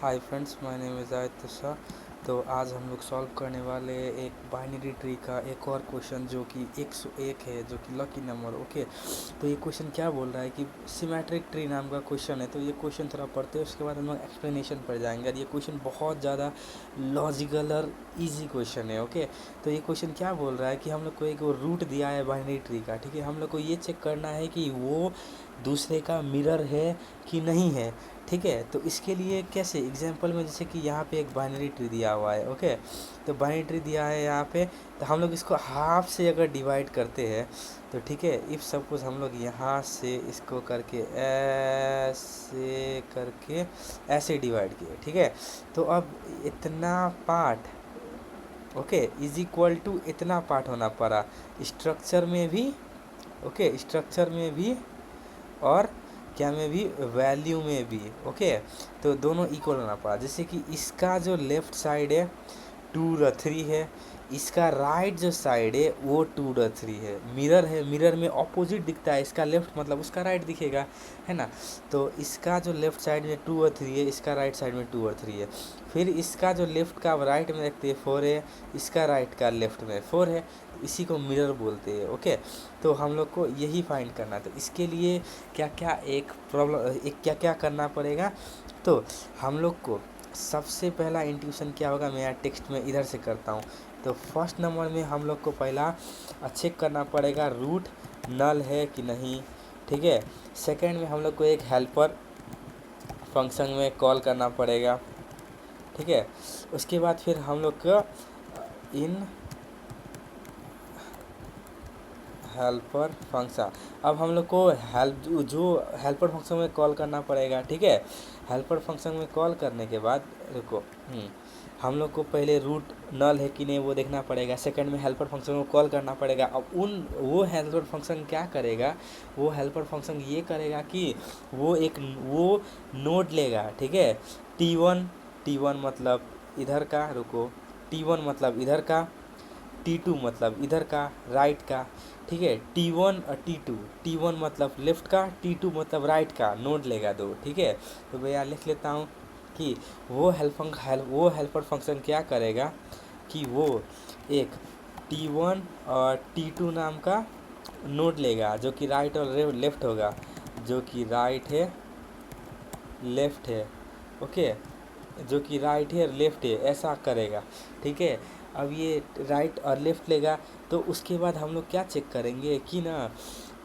Hi friends, my name is Zahid tussah. तो आज हम लोग सॉल्व करने वाले हैं एक बाइनरी ट्री का एक और क्वेश्चन जो कि 101 है, जो कि लकी नंबर। ओके, तो ये क्वेश्चन क्या बोल रहा है कि सिमेट्रिक ट्री नाम का क्वेश्चन है। तो ये क्वेश्चन थोड़ा पढ़ते हैं, उसके बाद हम लोग एक्सप्लेनेशन पर जाएंगे। और ये क्वेश्चन बहुत ज़्यादा लॉजिकल और ईजी क्वेश्चन है। ओके, तो ये क्वेश्चन क्या बोल रहा है कि हम लोग को एक रूट दिया है बाइनरी ट्री का। ठीक है, हम लोग को ये चेक करना है कि वो दूसरे का मिरर है कि नहीं है। ठीक है, तो इसके लिए कैसे एग्जांपल में, जैसे कि यहाँ पे एक बाइनरी ट्री दिया हुआ है। ओके, तो बाइनरी ट्री दिया है यहाँ पे, तो हम लोग इसको हाफ से अगर डिवाइड करते हैं तो ठीक है, इफ़ सपोज हम लोग यहाँ से इसको करके ऐसे करके ऐसे डिवाइड किए। ठीक है, तो अब इतना part okay is equal to इतना पार्ट होना पड़ा स्ट्रक्चर में भी। ओके, स्ट्रक्चर में भी और क्या में भी, वैल्यू में भी। ओके, तो दोनों इक्वल होना पड़ा। जैसे कि इसका जो लेफ्ट साइड है 2 3 है, इसका राइट जो साइड है वो 2 3 है। मिरर है, मिरर में ऑपोजिट दिखता है, इसका लेफ्ट मतलब उसका राइट दिखेगा, है ना। तो इसका जो लेफ्ट साइड में 2 और 3 है, इसका राइट साइड में 2 और 3 है। फिर इसका जो लेफ्ट का राइट में देखते हैं 4 है, इसका राइट का लेफ्ट में 4 है। इसी को मिरर बोलते हैं। ओके, तो हम लोग को यही फाइंड करना है। तो इसके लिए क्या क्या एक प्रॉब्लम एक क्या क्या करना पड़ेगा, तो हम लोग को सबसे पहला इंट्यूशन क्या होगा, मैं यहाँ टेक्स्ट में इधर से करता हूँ। तो फर्स्ट नंबर में हम लोग को पहला चेक करना पड़ेगा रूट नल है कि नहीं। ठीक है, सेकंड में हम लोग को एक हेल्पर फंक्शन में कॉल करना पड़ेगा। ठीक है, उसके बाद फिर हम लोग को इन हेल्पर फंक्शन, अब हम लोग को जो हेल्पर फंक्शन में कॉल करना पड़ेगा। ठीक है, हेल्पर फंक्शन में कॉल करने के बाद रुको, हम लोग को पहले रूट नल है कि नहीं वो देखना पड़ेगा। सेकंड में हेल्पर फंक्शन को कॉल करना पड़ेगा। अब वो हेल्पर फंक्शन क्या करेगा, वो हेल्पर फंक्शन ये करेगा कि वो नोड लेगा। ठीक है, टी वन मतलब इधर का, रुको, टी1 मतलब इधर का, टी2 मतलब इधर का राइट का। ठीक है, टी1 और टी2 मतलब लेफ्ट का, टी2 मतलब राइट का, नोड लेगा दो। ठीक है, तो भैया लिख लेता हूँ कि वो हेल्पर फंक्शन क्या करेगा कि वो एक टी1 और टी2 नाम का नोड लेगा, जो कि राइट और लेफ्ट होगा, जो कि राइट है लेफ्ट है। ओके, जो कि राइट है और लेफ्ट है, ऐसा करेगा। ठीक है, अब ये राइट और लेफ्ट लेगा, तो उसके बाद हम लोग क्या चेक करेंगे कि ना,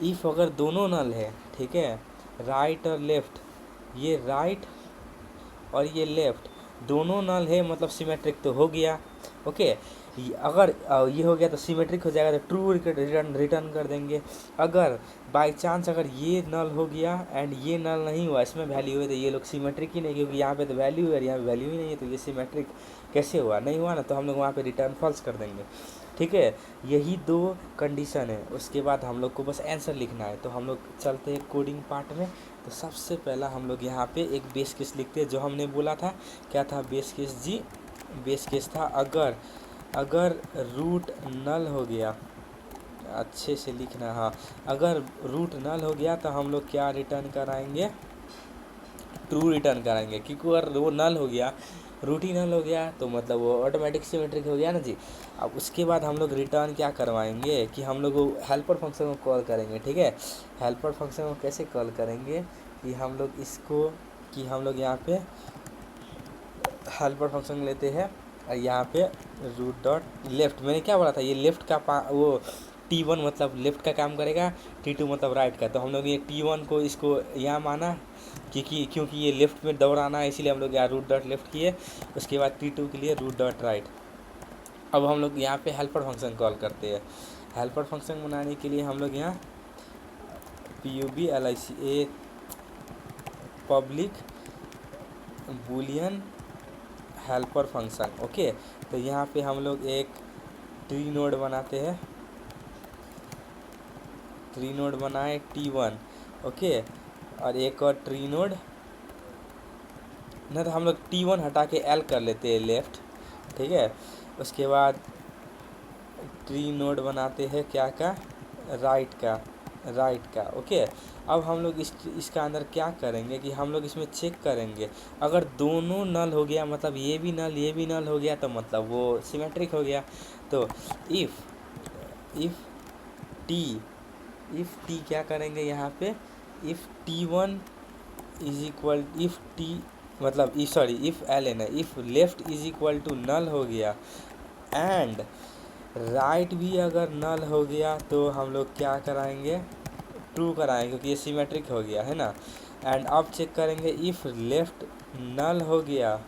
इफ़ अगर दोनों नल है, ठीक है, राइट और लेफ्ट, ये राइट और ये लेफ्ट दोनों नल है, मतलब सिमेट्रिक तो हो गया। ओके, अगर ये हो गया तो सिमेट्रिक हो जाएगा, तो ट्रू रिटर्न कर देंगे। अगर बाई चांस अगर ये नल हो गया एंड ये नल नहीं हुआ, इसमें वैल्यू है, तो ये लोग सिमेट्रिक ही नहीं, क्योंकि यहाँ पे तो वैल्यू है और यहाँ पे वैल्यू ही नहीं है, तो ये सिमेट्रिक कैसे हुआ, नहीं हुआ ना, तो हम लोग वहाँ पे रिटर्न फॉल्स कर देंगे। ठीक है, यही दो कंडीशन है। उसके बाद हम लोग को बस आंसर लिखना है। तो हम लोग चलते हैं कोडिंग पार्ट में। तो सबसे पहला हम लोग यहाँ पे एक बेस केस लिखते हैं, जो हमने बोला था। क्या था बेस केस जी? बेस केस था अगर रूट नल हो गया, अच्छे से लिखना, हाँ, अगर रूट नल हो गया तो हम लोग क्या रिटर्न कराएंगे, ट्रू रिटर्न कराएंगे। क्योंकि अगर वो नल हो गया, रूट ही नल हो गया, तो मतलब वो ऑटोमेटिक सिमेट्रिक हो गया ना जी। अब उसके बाद हम लोग रिटर्न क्या करवाएंगे कि हम लोग हेल्पर फंक्शन को कॉल करेंगे। ठीक है, हेल्पर फंक्शन को कैसे कॉल करेंगे कि हम लोग इसको, कि हम लोग यहाँ पे हेल्पर फंक्शन लेते हैं और यहाँ पे रूट डॉट लेफ्ट, मैंने क्या बोला था, ये लेफ्ट का वो टी1 मतलब लेफ्ट का काम करेगा, टी2 मतलब राइट का। तो हम लोग ये टी1 को इसको यहाँ माना, क्योंकि ये लेफ्ट में दौड़ाना है, इसीलिए हम लोग यहाँ रूट डॉट लेफ्ट किए। उसके बाद टी2 के लिए रूट डॉट राइट। अब हम लोग यहाँ पे हेल्पर फंक्शन कॉल करते हैं। हेल्पर फंक्शन बनाने के लिए हम लोग यहाँ PUBLIC public Boolean helper function. Okay, तो यहाँ पे हम लोग एक ट्री नोड बनाते हैं, ट्री नोड बनाए टी1। ओके, और एक और ट्री नोड, नहीं तो हम लोग टी1 हटा के एल कर लेते हैं लेफ्ट। ठीक है, उसके बाद ट्री नोड बनाते हैं क्या का, राइट का। राइट का। ओके, अब हम लोग इसका अंदर क्या करेंगे कि हम लोग इसमें चेक करेंगे, अगर दोनों नल हो गया मतलब ये भी नल हो गया तो मतलब वो सिमेट्रिक हो गया। तो इफ़ टी क्या करेंगे यहाँ पे, if T1 is equal, if T मतलब इफ़ एल एन है, if left is equal to null हो गया एंड राइट भी अगर नल हो गया तो हम लोग क्या कराएंगे, ट्रू कराएंगे क्योंकि ये सिमेट्रिक हो गया है ना। एंड अब चेक करेंगे इफ़ लेफ्ट नल हो गया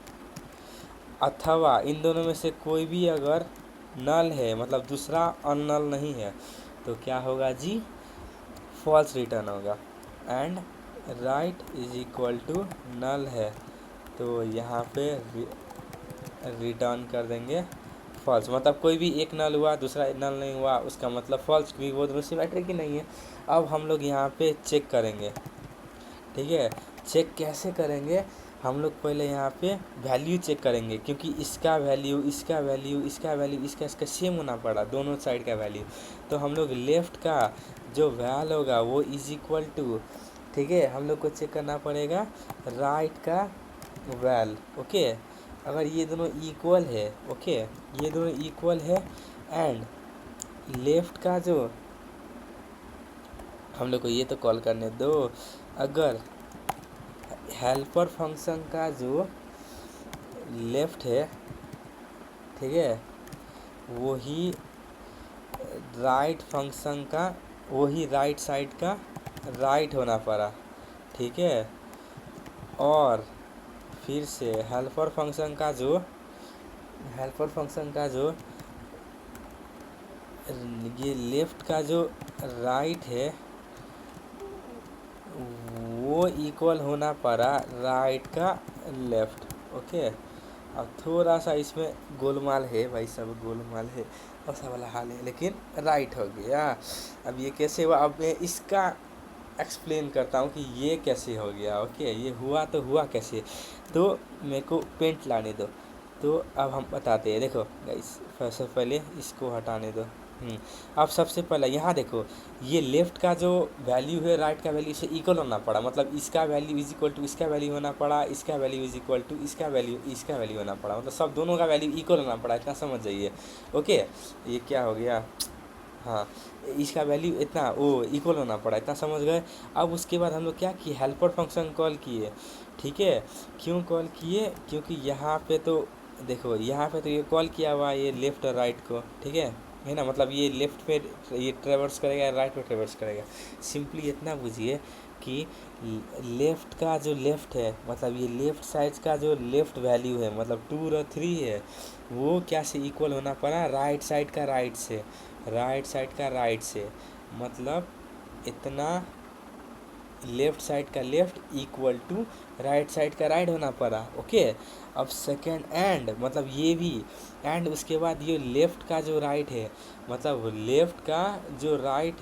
अथवा इन दोनों में से कोई भी अगर नल है मतलब दूसरा अननल नहीं है तो क्या होगा जी, फॉल्स रिटर्न होगा। And right is equal to null है तो यहाँ पे रिटर्न कर देंगे फॉल्स, मतलब कोई भी एक नल हुआ दूसरा नल नहीं हुआ उसका मतलब फॉल्स, क्योंकि वो दोनों सिमेट्रिक ही नहीं है। अब हम लोग यहाँ पे चेक करेंगे, ठीक है। चेक कैसे करेंगे, हम लोग पहले यहाँ पे वैल्यू चेक करेंगे क्योंकि इसका वैल्यू इसका सेम होना पड़ा, दोनों साइड का वैल्यू। तो हम लोग लेफ़्ट का जो वैल होगा वो इज इक्वल टू, ठीक है, हम लोग को चेक करना पड़ेगा राइट का वैल। ओके, अगर ये दोनों इक्वल है, ओके ये दोनों इक्वल है एंड लेफ़्ट का जो, हम लोग को ये तो कॉल करने दो, अगर हेल्पर फंक्शन का जो लेफ़्ट है, ठीक है, वही राइट फंक्शन का, वही राइट साइड का राइट होना पड़ा, ठीक है। और फिर से हेल्पर फंक्शन का जो ये लेफ़्ट का जो राइट है वो इक्वल होना पड़ा राइट का लेफ़्ट। ओके, अब थोड़ा सा इसमें गोलमाल है भाई, सब गोलमाल है, ऐसा वाला हाल है, लेकिन राइट हो गया। अब ये कैसे हुआ, अब मैं इसका एक्सप्लेन करता हूँ कि ये कैसे हो गया। ओके, ये हुआ तो हुआ कैसे, तो मेरे को पेंट लाने दो। तो अब हम बताते हैं, देखो गाइस सबसे पहले इसको हटाने दो। अब सबसे पहले यहाँ देखो, ये लेफ़्ट का जो वैल्यू है राइट का वैल्यू से इक्वल होना पड़ा, मतलब इसका वैल्यू इज इक्वल टू इसका वैल्यू होना पड़ा, इसका वैल्यू इज इक्वल टू इसका वैल्यू होना पड़ा, मतलब सब दोनों का वैल्यू इक्वल होना पड़ा, इतना समझ जाइए। ओके, ये क्या हो गया, हाँ इसका वैल्यू इतना वो इक्वल होना पड़ा, इतना समझ गए। अब उसके बाद हम लोग क्या किए, हेल्पर फंक्शन कॉल किए, ठीक है। क्यों कॉल किए, क्योंकि यहाँ पे तो देखो, यहाँ पे तो ये कॉल किया हुआ ये लेफ़्ट और राइट को, ठीक है ना, मतलब ये लेफ़्ट पे ये ट्रेवर्स करेगा, राइट पे ट्रेवर्स करेगा। सिंपली इतना बुझिए कि लेफ़्ट का जो लेफ़्ट है, मतलब ये लेफ़्ट साइड का जो लेफ़्ट वैल्यू है मतलब 2 और 3 है, वो क्या से इक्वल होना पड़ा, राइट साइड का राइट से, मतलब इतना लेफ़्ट साइड का left equal to right side का राइट होना पड़ा। ओके, अब सेकेंड एंड मतलब ये भी एंड, उसके बाद ये लेफ़्ट का जो राइट है, मतलब लेफ़्ट का जो राइट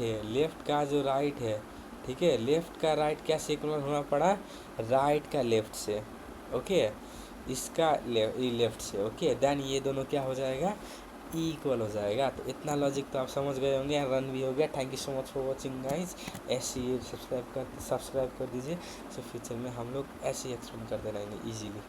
है, ठीक है, लेफ़्ट का राइट क्या से इक्वल होना पड़ा, राइट का लेफ़्ट से। ओके, इसका लेफ़्ट से। ओके, देन ये दोनों क्या हो जाएगा, इक्वल हो जाएगा। तो इतना लॉजिक तो आप समझ गए होंगे, रन भी हो गया। Thank you so much for watching guys, ऐसे ही सब्सक्राइब कर दीजिए। सो फ्यूचर में हम लोग ऐसे ही एक्सप्लेन करते रहेंगे ईजीली।